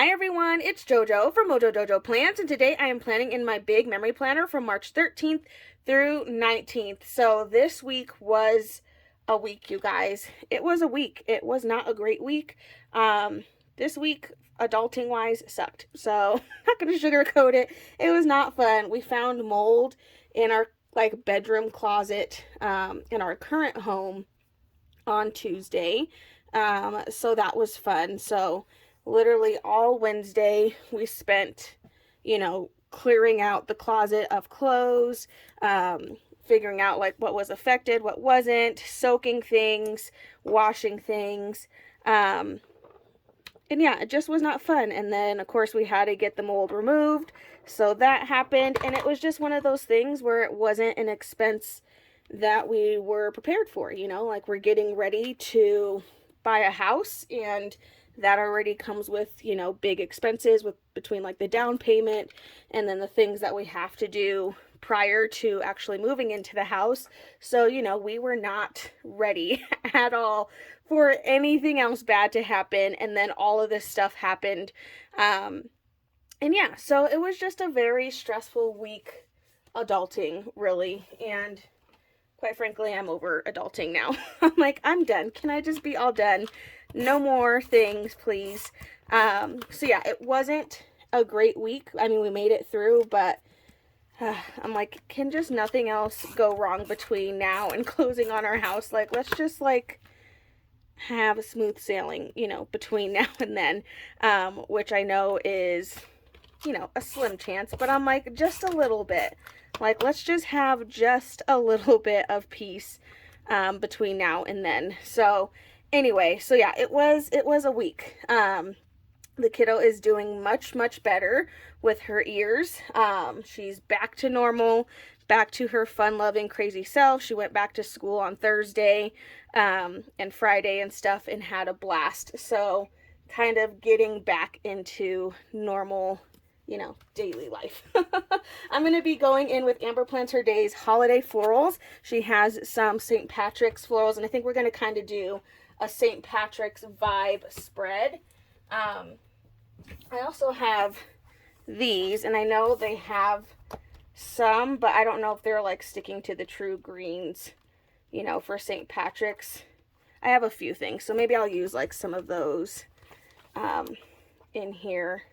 Hi everyone, it's JoJo from Mojo Dojo Plans, and today I am planning in my big memory planner from March 13th through 19th. So this week was a week, you guys. It was a week. It was not a great week. This week, adulting wise, sucked. So not gonna sugarcoat it. It was not fun. We found mold in our bedroom closet in our current home on Tuesday. So that was fun. So literally all Wednesday we spent, clearing out the closet of clothes, figuring out what was affected, what wasn't, soaking things, washing things. And yeah, it just was not fun. And then of course we had to get the mold removed. So that happened, and it was just one of those things where it wasn't an expense that we were prepared for, we're getting ready to buy a house, and that already comes with, big expenses with between the down payment and then the things that we have to do prior to actually moving into the house. So, we were not ready at all for anything else bad to happen. And then all of this stuff happened. And yeah, so it was just a very stressful week adulting, really. And quite frankly, I'm over adulting now. I'm done. Can I just be all done? No more things, please. So yeah, it wasn't a great week. I mean, we made it through, but I'm can just nothing else go wrong between now and closing on our house? Let's just have a smooth sailing, between now and then, which I know is, a slim chance, but I'm just a little bit. Let's just have just a little bit of peace between now and then. So anyway, so yeah, it was a week. The kiddo is doing much better with her ears. She's back to normal, back to her fun-loving, crazy self. She went back to school on Thursday and Friday and stuff, and had a blast. So kind of getting back into normal, daily life. I'm going to be going in with Amber Plans Her Days holiday florals. She has some St. Patrick's florals, and I think we're going to kind of do a St. Patrick's vibe spread. I also have these, and I know they have some, but I don't know if they're sticking to the true greens, for St. Patrick's. I have a few things, so maybe I'll use some of those in here.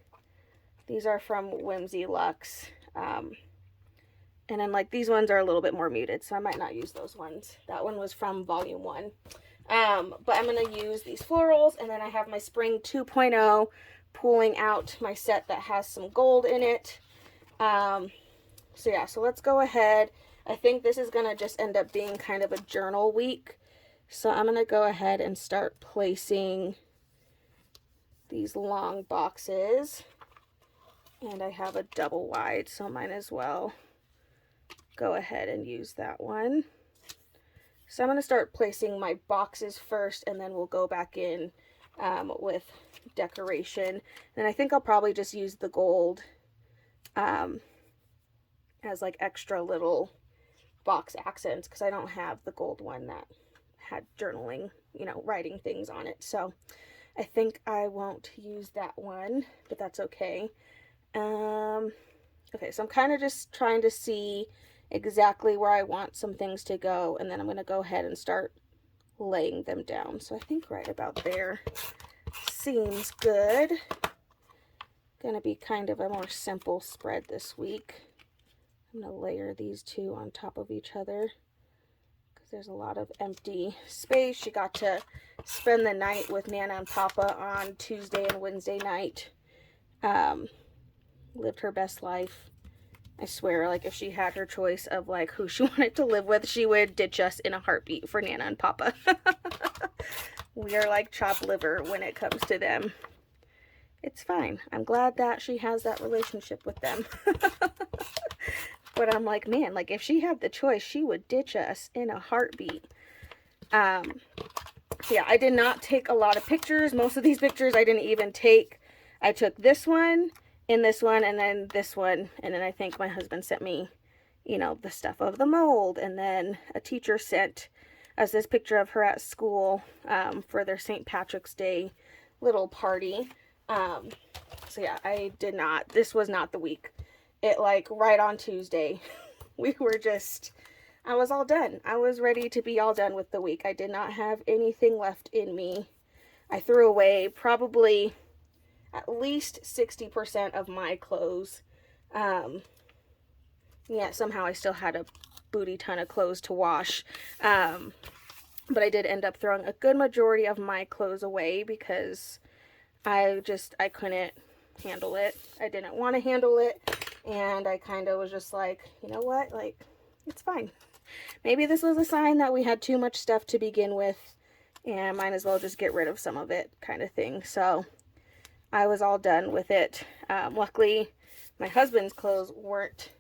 These are from Whimsy Luxe. And then these ones are a little bit more muted, so I might not use those ones. That one was from Volume 1. But I'm going to use these florals, and then I have my Spring 2.0 pulling out my set that has some gold in it. So yeah, so let's go ahead. I think this is going to just end up being kind of a journal week. So I'm going to go ahead and start placing these long boxes. And I have a double wide, so might as well go ahead and use that one. So I'm going to start placing my boxes first, and then we'll go back in with decoration. And I think I'll probably just use the gold as extra little box accents, because I don't have the gold one that had journaling, writing things on it. So I think I won't use that one, but that's okay. Okay, so I'm kind of just trying to see exactly where I want some things to go, and then I'm going to go ahead and start laying them down. So I think right about there seems good. Going to be kind of a more simple spread this week. I'm going to layer these two on top of each other because there's a lot of empty space. She got to spend the night with Nana and Papa on Tuesday and Wednesday night. Lived her best life. I swear, if she had her choice of who she wanted to live with, she would ditch us in a heartbeat for Nana and Papa. We are like chopped liver when it comes to them. It's fine. I'm glad that she has that relationship with them. But I'm man, if she had the choice, she would ditch us in a heartbeat. Yeah, I did not take a lot of pictures. Most of these pictures I didn't even take. I took this one, in this one, and then this one, and then I think my husband sent me, the stuff of the mold, and then a teacher sent us this picture of her at school for their St. Patrick's Day little party. So yeah, I did not, this was not the week. It like right on Tuesday, we were just, I was all done. I was ready to be all done with the week. I did not have anything left in me. I threw away probably at least 60% of my clothes. Yeah, somehow I still had a booty ton of clothes to wash. But I did end up throwing a good majority of my clothes away because I couldn't handle it. I didn't want to handle it. And I kind of was just like, you know what? Like, it's fine. Maybe this was a sign that we had too much stuff to begin with, and might as well just get rid of some of it, kind of thing. So I was all done with it. Luckily, my husband's clothes weren't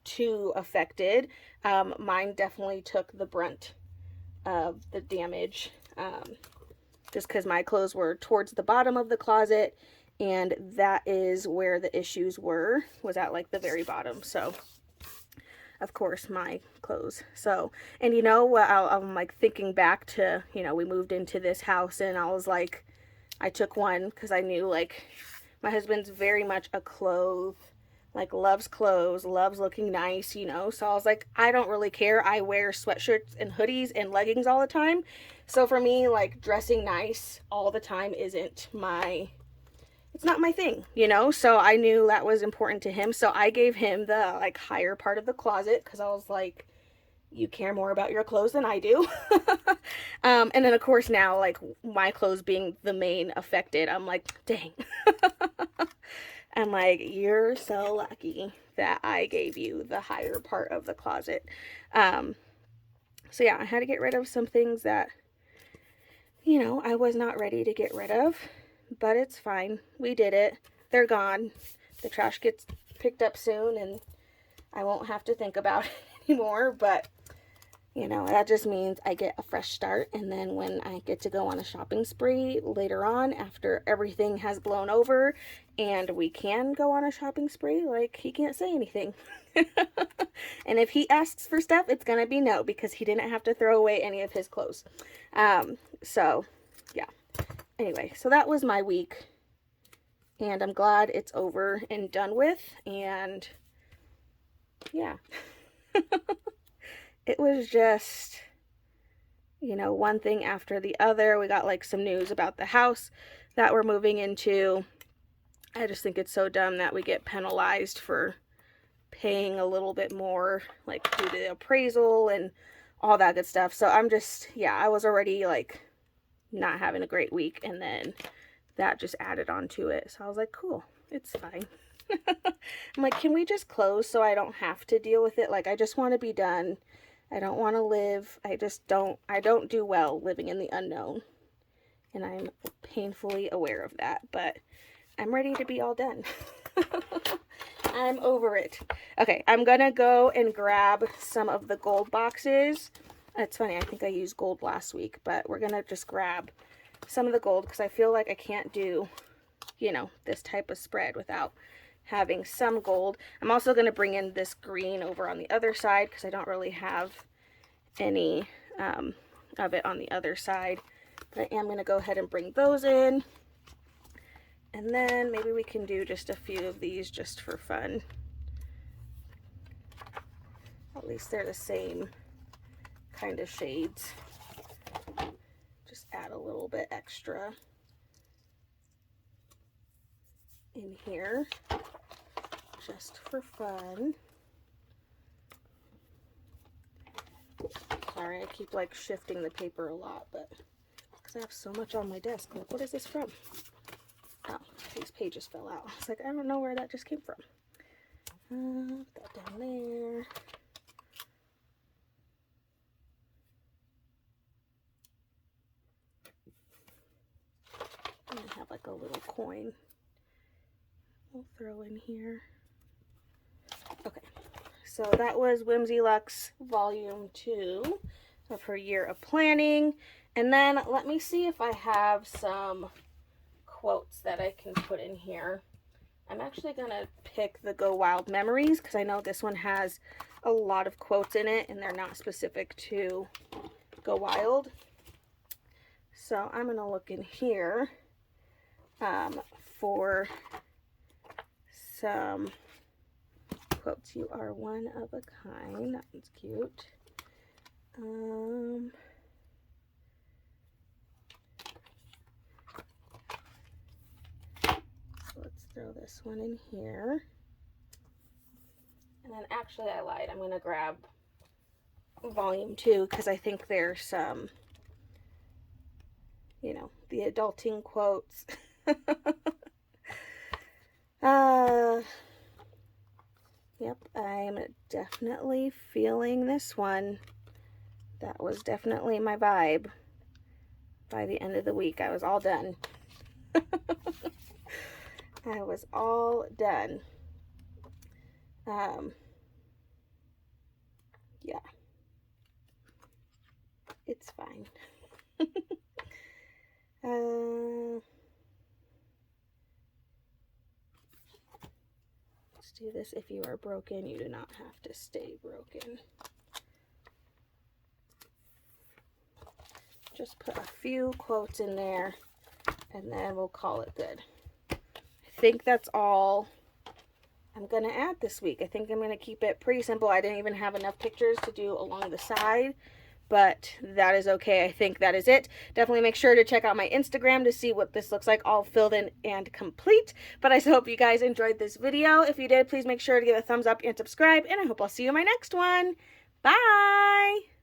too affected. Mine definitely took the brunt of the damage, just because my clothes were towards the bottom of the closet, and that is where the issues was at like the very bottom. So of course my clothes. So, and you know what, I'm like thinking back to, you know, we moved into this house, and I was like, I took one because I knew like my husband's very much a loves clothes, loves looking nice, you know. So I was like, I don't really care. I wear sweatshirts and hoodies and leggings all the time. So for me, like dressing nice all the time it's not my thing, you know. So I knew that was important to him. So I gave him the like higher part of the closet because I was like, you care more about your clothes than I do. And then of course now, like my clothes being the main affected, I'm like, dang. I'm like, you're so lucky that I gave you the higher part of the closet. So yeah, I had to get rid of some things that, you know, I was not ready to get rid of, but it's fine. We did it. They're gone. The trash gets picked up soon, and I won't have to think about it anymore, but you know, that just means I get a fresh start. And then when I get to go on a shopping spree later on, after everything has blown over and we can go on a shopping spree, like, he can't say anything. And if he asks for stuff, it's gonna be no, because he didn't have to throw away any of his clothes. So yeah. Anyway, so that was my week, and I'm glad it's over and done with. And yeah. It was just, you know, one thing after the other. We got like some news about the house that we're moving into. I just think it's so dumb that we get penalized for paying a little bit more, like due to the appraisal and all that good stuff. So I'm just, yeah, I was already like not having a great week, and then that just added on to it. So I was like, cool, it's fine. I'm like, can we just close so I don't have to deal with it? Like, I just want to be done. I don't want to live. I don't do well living in the unknown. And I'm painfully aware of that, but I'm ready to be all done. I'm over it. Okay, I'm gonna go and grab some of the gold boxes. It's funny, I think I used gold last week, but we're gonna just grab some of the gold because I feel like I can't do, you know, this type of spread without having some gold. I'm also going to bring in this green over on the other side because I don't really have any of it on the other side. But I am going to go ahead and bring those in. And then maybe we can do just a few of these just for fun. At least they're the same kind of shades. Just add a little bit extra in here, just for fun. Sorry, I keep like shifting the paper a lot, but because I have so much on my desk. Like, what is this from? Oh, these pages fell out. It's like, I don't know where that just came from. Put that down there. I'm gonna have like a little coin we'll throw in here. Okay, so that was Whimsy Luxe Volume 2 of her year of planning. And then let me see if I have some quotes that I can put in here. I'm actually gonna pick the Go Wild Memories because I know this one has a lot of quotes in it and they're not specific to Go Wild. So I'm gonna look in here for some quotes. You are one of a kind. That one's cute. So let's throw this one in here. And then actually I lied. I'm going to grab volume 2 because I think there's some, you know, the adulting quotes. Yep, I'm definitely feeling this one. That was definitely my vibe. By the end of the week, I was all done. I was all done. Yeah. It's fine. Let's do this. If you are broken, you do not have to stay broken. Just put a few quotes in there, and then we'll call it good. I think that's all I'm going to add this week. I think I'm going to keep it pretty simple. I didn't even have enough pictures to do along the side, but that is okay. I think that is it. Definitely make sure to check out my Instagram to see what this looks like all filled in and complete. But I hope you guys enjoyed this video. If you did, please make sure to give a thumbs up and subscribe, and I hope I'll see you in my next one. Bye!